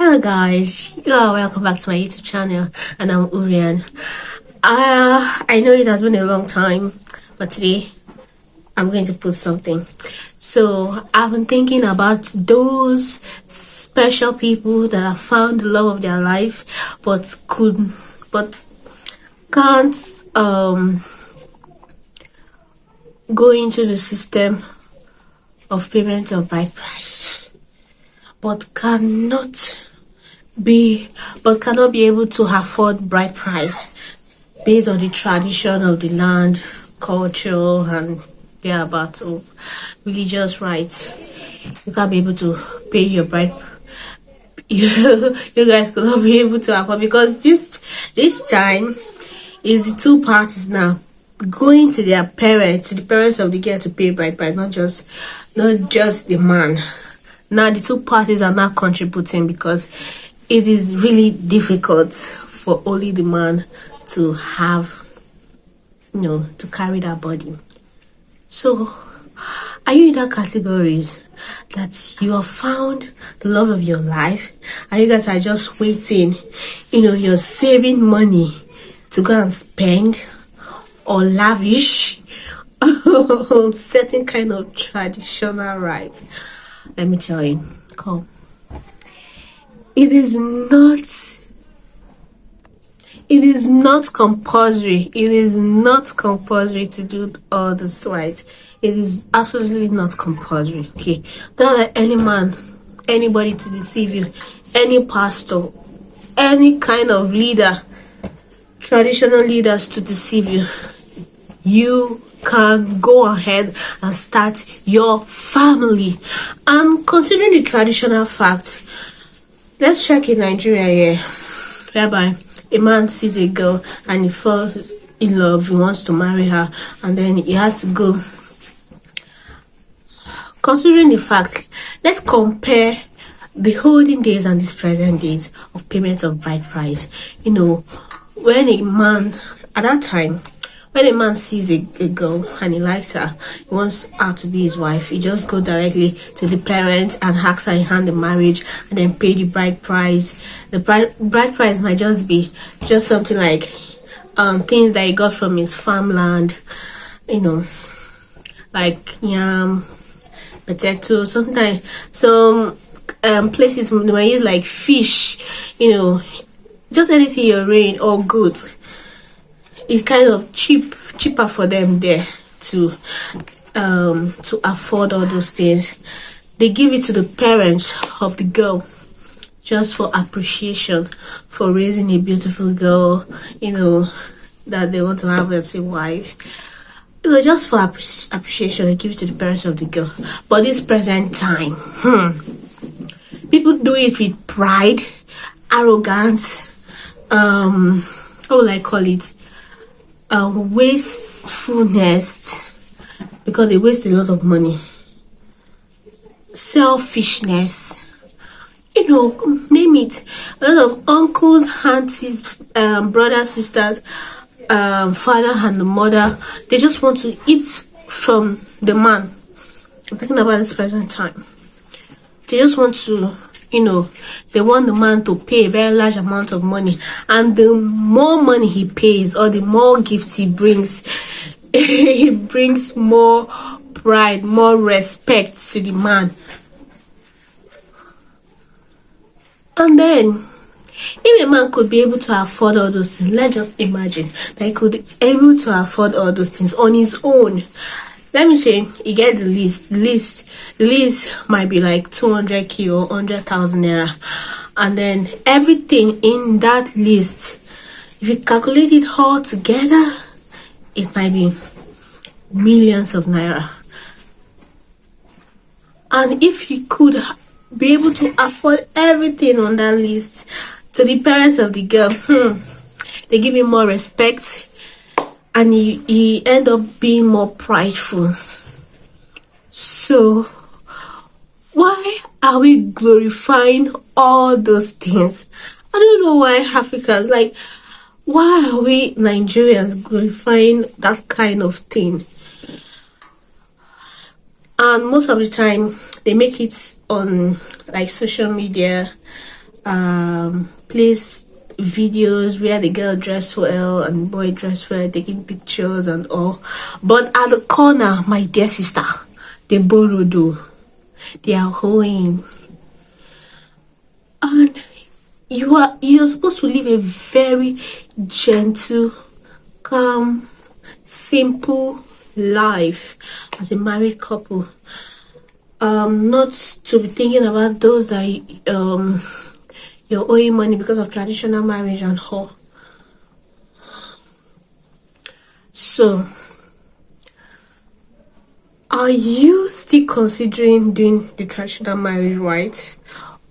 Hello guys, welcome back to my YouTube channel, and I'm Urian. I know it has been a long time, but today I'm going to post something. So I've been thinking about those special people that have found the love of their life, but can't go into the system of payment of bride price, but cannot be able to afford bride price based on the tradition of the land, culture, and about religious rights. You can't be able to pay your bride. You guys could not be able to afford, because this time is the two parties now going to their parents, to the parents of the girl, to pay bride price, not just the man. Now the two parties are not contributing, because it is really difficult for only the man to have, to carry that body. So, are you in that category that you have found the love of your life, and you guys are just waiting, you're saving money to go and spend or lavish on certain kind of traditional rights? Let me tell you, come. It is not compulsory. It is not compulsory to do all this right. It is absolutely not compulsory. Okay, don't let any man, anybody to deceive you, any pastor, any kind of leader, traditional leaders to deceive you. You can go ahead and start your family. And considering the traditional fact, let's check in Nigeria here, whereby a man sees a girl and he falls in love, he wants to marry her, and then he has to go. Considering the fact, let's compare the olden days and these present days of payment of bride price. When a man, at that time, when a man sees a girl and he likes her, he wants her to be his wife, he just go directly to the parents and ask her in hand the marriage, and then pay the bride price. The bride price might just be something like things that he got from his farmland, like yam, potato, sometimes some places they might use like fish, just anything you're rain or goods. It's kind of cheaper for them there to afford all those things. They give it to the parents of the girl just for appreciation for raising a beautiful girl, that they want to have as a wife. Just for appreciation, they give it to the parents of the girl. But this present time, people do it with pride, arrogance, how will I call it? Wastefulness, because they waste a lot of money. Selfishness, name it. A lot of uncles, aunties, brothers, sisters, father and the mother, they just want to eat from the man. I'm talking about this present time. They just want to, they want the man to pay a very large amount of money, and the more money he pays or the more gifts he brings, he brings more pride, more respect to the man. And then, if a man could be able to afford all those things, let's just imagine that he could be able to afford all those things on his own. Let me say, you get the list. The list might be like 200k or 100,000 naira. And then everything in that list, if you calculate it all together, it might be millions of naira. And if you could be able to afford everything on that list to the parents of the girl, they give him more respect, and he end up being more prideful. So why are we glorifying all those things? I don't know why Africans, why are we Nigerians glorifying that kind of thing? And most of the time they make it on like social media, place videos where the girl dress well and boy dress well, taking pictures and all. But at the corner, my dear sister, they borrow though. They are hoeing. And you're supposed to live a very gentle, calm, simple life as a married couple. Not to be thinking about those that you're owing money because of traditional marriage and all. So, are you still considering doing the traditional marriage right?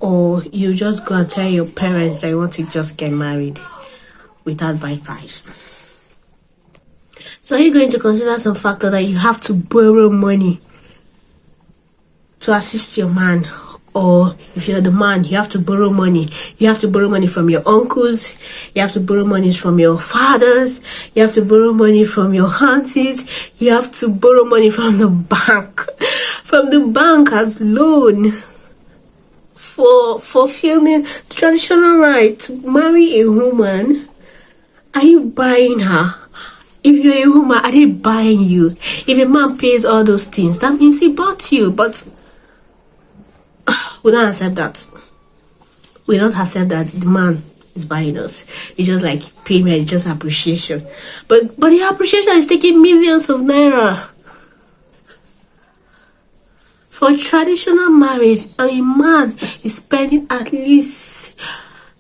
Or you just go and tell your parents that you want to just get married without bride price? So are you going to consider some factor that you have to borrow money to assist your man? Or if you're the man, you have to borrow money. You have to borrow money from your uncles. You have to borrow money from your fathers. You have to borrow money from your aunties. You have to borrow money from the bank. From the bank as loan. For fulfilling the traditional right to marry a woman. Are you buying her? If you're a woman, are they buying you? If a man pays all those things, that means he bought you. But we don't accept that. We don't accept that the man is buying us. It's just like payment, it's just appreciation. But the appreciation is taking millions of naira. For traditional marriage, a man is spending at least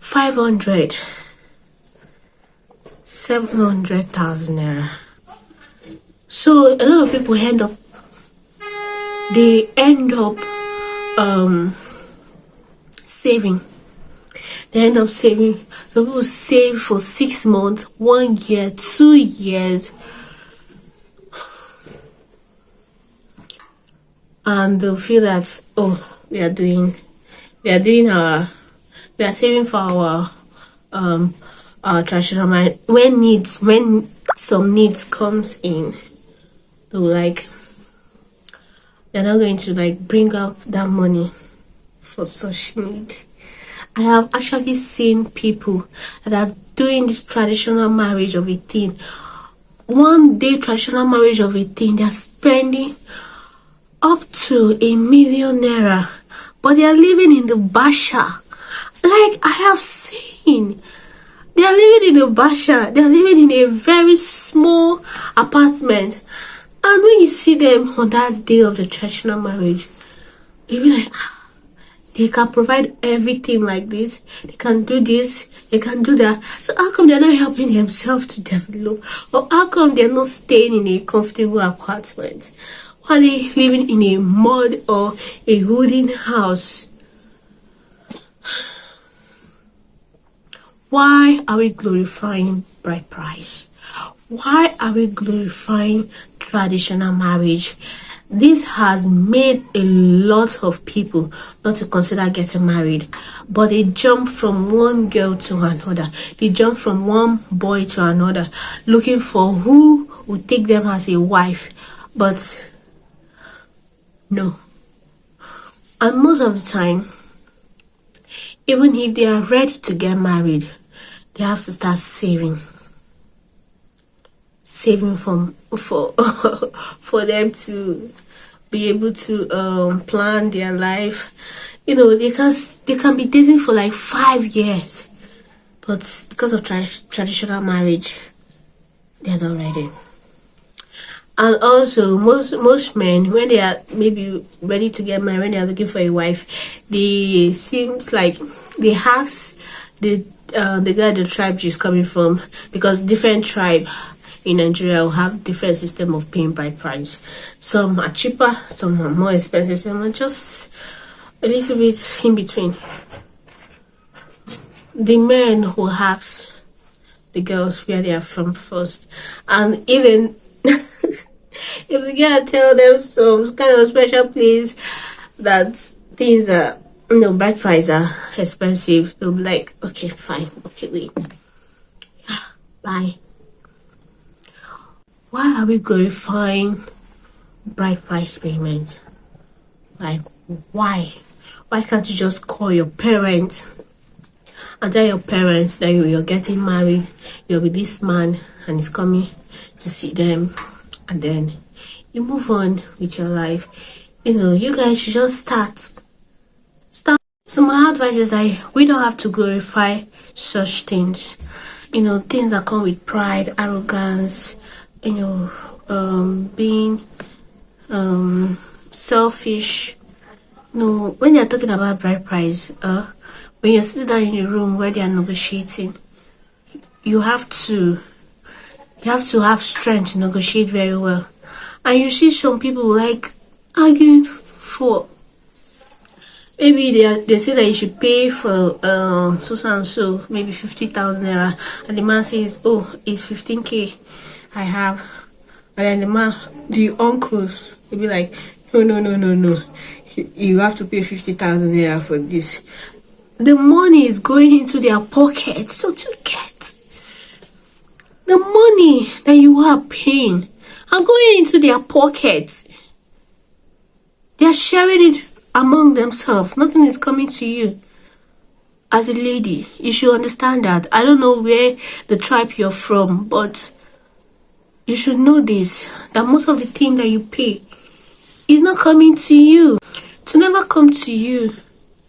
700,000 naira. So a lot of people end up saving. They end up saving. Some people save for 6 months, 1 year, 2 years. And they'll feel that, we are saving for our traditional marriage. When some needs comes in, they're not going to bring up that money for such need. I have actually seen people that are doing this traditional marriage of a thing. 1 day traditional marriage of a thing, they're spending up to 1 million naira, but they are living in the Basha. I have seen, they are living in the Basha. They are living in a very small apartment. And when you see them on that day of the traditional marriage, you'll be like, they can provide everything like this. They can do this. They can do that. So how come they're not helping themselves to develop? Or how come they're not staying in a comfortable apartment? Why are they living in a mud or a wooden house? Why are we glorifying bride price? Why are we glorifying traditional marriage? This has made a lot of people not to consider getting married, but they jump from one girl to another. They jump from one boy to another, looking for who will take them as a wife. But no. And most of the time, even if they are ready to get married, they have to start saving for them to be able to plan their life. They can be dating for 5 years, but because of traditional marriage, they're not ready. And also, most men, when they are maybe ready to get married, when they are looking for a wife, they seems like they ask the guy the tribe she's coming from, because different tribe in Nigeria will have different system of paying bride price. Some are cheaper, some are more expensive, some are just a little bit in between. The men who ask the girls where they are from first, and even if the girl tell them some kind of special place that things are, bride price are expensive, they'll be like, okay, fine, okay, wait, yeah, bye. Why are we glorifying bride price payment? Why? Why can't you just call your parents and tell your parents that you're getting married, you're with this man and he's coming to see them, and then you move on with your life. You guys should just start. So my advice is we don't have to glorify such things. Things that come with pride, arrogance, being selfish. When they're talking about bride price, when you sit down in a room where they are negotiating, you have to have strength to negotiate very well. And you see some people like arguing for, maybe they say that you should pay for so and so, maybe 50,000 naira, and the man says, oh, it's 15k I have, and then the uncles will be like, no, you have to pay 50,000 naira for this. The money is going into their pockets, so to get the money that you are paying are going into their pockets. They are sharing it among themselves. Nothing is coming to you. As a lady, you should understand that. I don't know where the tribe you're from, but you should know this, that most of the thing that you pay is not coming to you. To never come to you.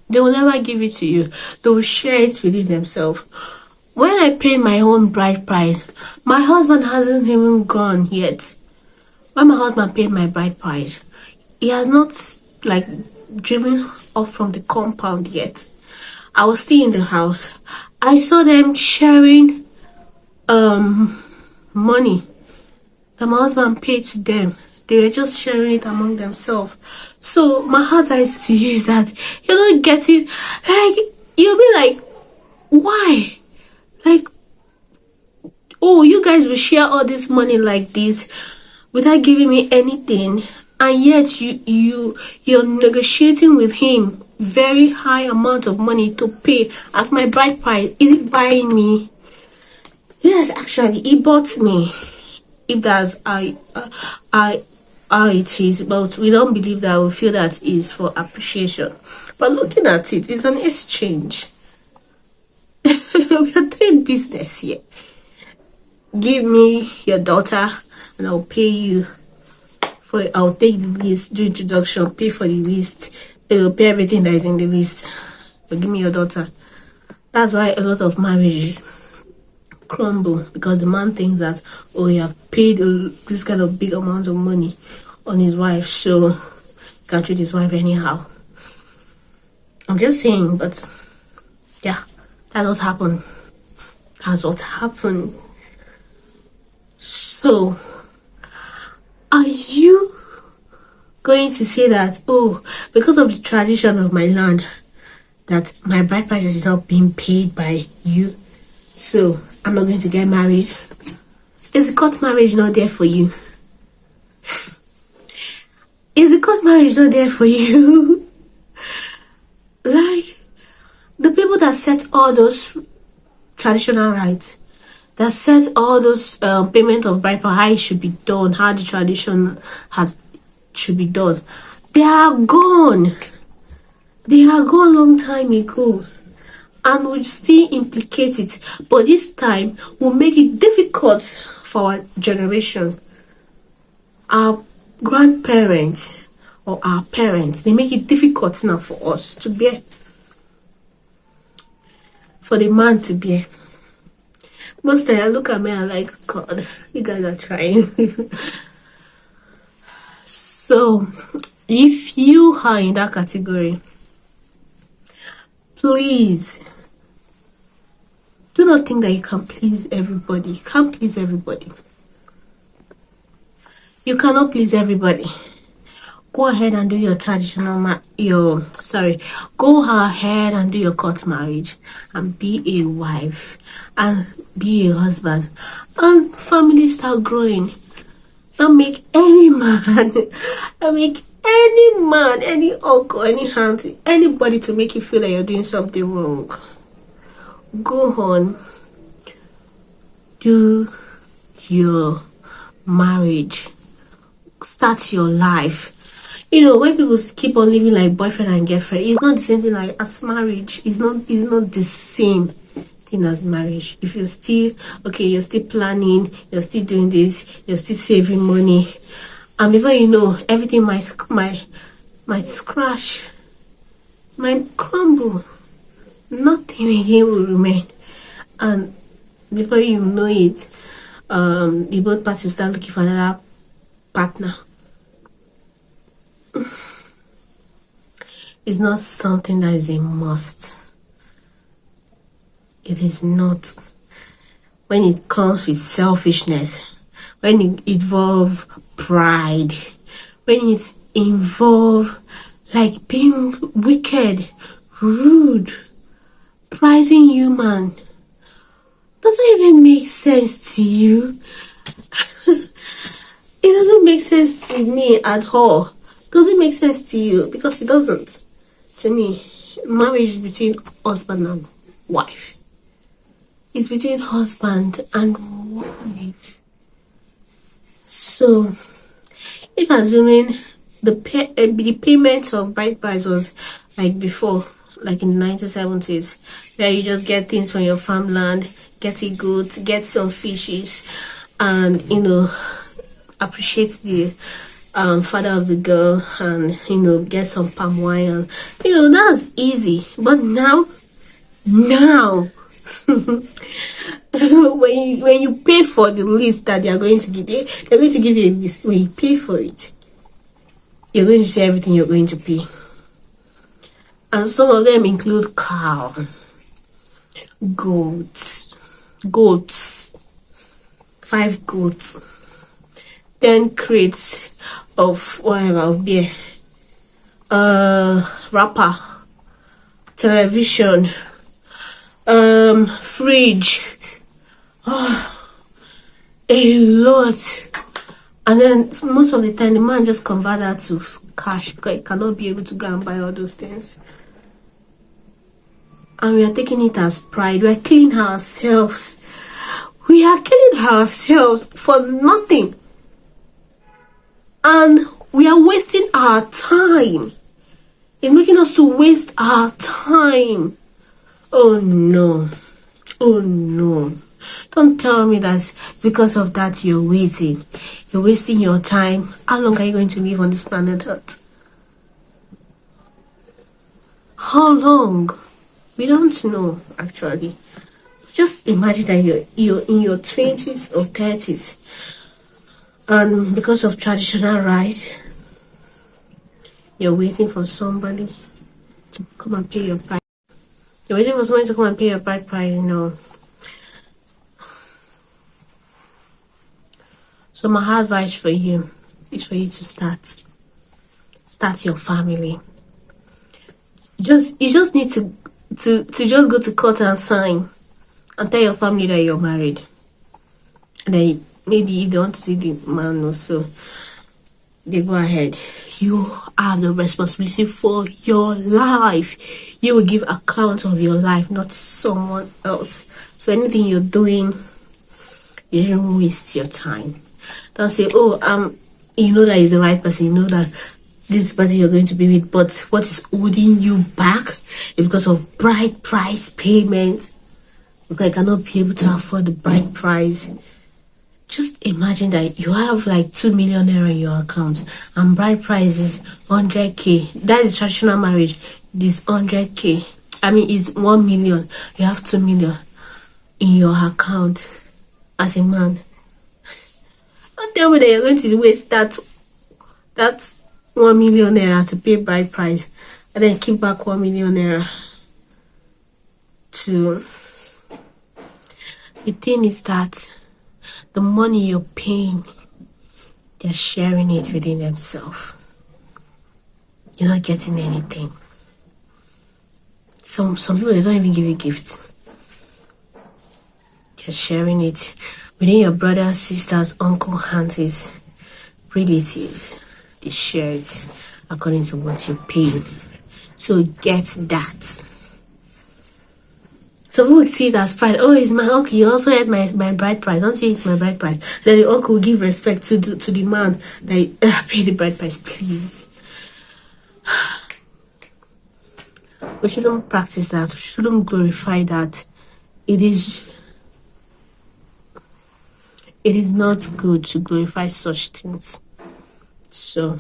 They will never give it to you. They will share it within themselves. When I paid my own bride price, my husband hasn't even gone yet. When my husband paid my bride price, he has not driven off from the compound yet. I was still in the house. I saw them sharing money that my husband paid to them. They were just sharing it among themselves. So my advice to you is that you don't get it. You'll be like, why? Oh, you guys will share all this money like this without giving me anything, and yet you're negotiating with him very high amount of money to pay as my bride price. Is it buying me? Yes, actually, he bought me. If that's how it is, but we don't believe that. We feel that is for appreciation. But looking at it, it's an exchange. We are doing business here. Give me your daughter and I'll pay you for it. I'll take the list, do introduction, pay for the list, pay everything that is in the list. But give me your daughter. That's why a lot of marriages crumble, because the man thinks that, oh, you have paid this kind of big amount of money on his wife, so he can treat his wife anyhow. I'm just saying, but yeah, that's what happened. So, are you going to say that, oh, because of the tradition of my land, that my bride price is not being paid by you, so I'm not going to get married? Is the court marriage not there for you? Is the court marriage not there for you? The people that set all those traditional rights, that set all those payment of bride price, how it should be done, how the tradition should be done, they are gone. They are gone long time ago. And we'll still implicate it, but this time we'll make it difficult for our generation. Our grandparents or our parents, they make it difficult now for us to bear, for the man to bear. Most times I look at me and like, God, you guys are trying. So if you are in that category, please do not think that you can please everybody. You can't please everybody. You cannot please everybody. Go ahead and do your go ahead and do your court marriage and be a wife and be a husband, and family start growing. Don't make any man, any uncle, any auntie, anybody to make you feel that you're doing something wrong. Go on, do your marriage, start your life. When people keep on living like boyfriend and girlfriend, it's not the same thing like as marriage. It's not the same. thing as marriage. If you're still okay, you're still planning, you're still doing this, you're still saving money, and before you know, everything might scratch, might crumble. Nothing again will remain, and before you know it, the both parties start looking for another partner. It's not something that is a must. It is not. When it comes with selfishness, when it involves pride, when it involves like being wicked, rude, prizing human, doesn't even make sense to you. It doesn't make sense to me at all. Does it make sense to you? Because it doesn't. To me, marriage is between husband and wife. It's between husband and wife. So, if assuming the payment of bride price was like before, like in the 1970s, where you just get things from your farmland, get a goat, get some fishes, and appreciate the father of the girl, and get some palm wine, and that's easy. But now when you pay for the list that they are going to give, they're going to give you a list. When you pay for it, you're going to see everything you're going to pay, and some of them include cow, goats, 5 goats, 10 crates of whatever, of beer, wrapper, television, fridge, a lot. And then most of the time the man just convert that to cash because he cannot be able to go and buy all those things. And we are taking it as pride. We are killing ourselves. We are killing ourselves for nothing. And we are wasting our time. It's making us to waste our time. Oh no. Don't tell me that because of that you're waiting. You're wasting your time. How long are you going to live on this planet Earth? How long? We don't know, actually. Just imagine that you're in your 20s or 30s. And because of traditional right, you're waiting for somebody to come and pay your price. You're waiting for somebody to come and pay your bride price, So my advice for you is for you to start your family. You just need to just go to court and sign and tell your family that you're married. And then maybe if they want to see the man also, they go ahead. You have the responsibility for your life. You will give account of your life, not someone else. So anything you're doing, you don't waste your time. Don't say, you know that is the right person, you know that this person you're going to be with, but what is holding you back is because of bride price payment, because I cannot be able to afford the bride price. Just imagine that you have like 2 million naira in your account and bride price is 100k. That is traditional marriage. This 100k. I mean, it's 1 million. You have 2 million in your account as a man. Don't tell me that you're going to waste that 1 million naira to pay bride price and then keep back 1 million naira to. The thing is that the money you're paying, they're sharing it within themselves. You're not getting anything. Some people, they don't even give you gifts. They're sharing it within your brothers, sisters, uncle, aunties, relatives. They share it according to what you paid. So get that. Some people see it as pride. Oh, it's my uncle. He also had my bride price. Don't say it's my bride price. Then the uncle will give respect to the man that pay the bride price. Please. We shouldn't practice that. We shouldn't glorify that. it is not good to glorify such things. So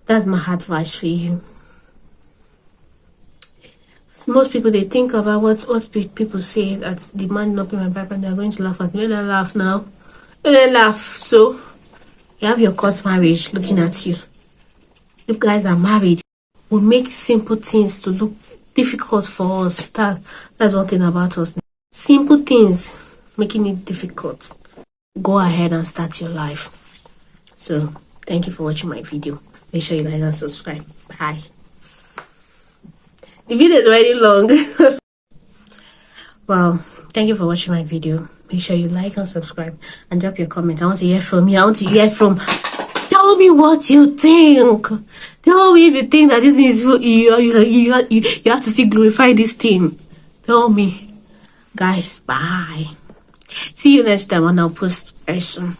that's my advice for you. Most people, they think about what people say that the man not pay my pipe and they're going to laugh at me. Let them laugh now. Let them laugh. So you have your court marriage looking at you. You guys are married. We make simple things to look difficult for us. That's one thing about us. Simple things making it difficult. Go ahead and start your life. So thank you for watching my video. Make sure you like and subscribe. Bye. The video is already long. Well, thank you for watching my video. Make sure you like and subscribe and drop your comment. I want to hear from you. I want to hear from. Tell me what you think. Tell me if you think that this is you have to still glorify this thing. Tell me, guys. Bye. See you next time, and I'll post very soon.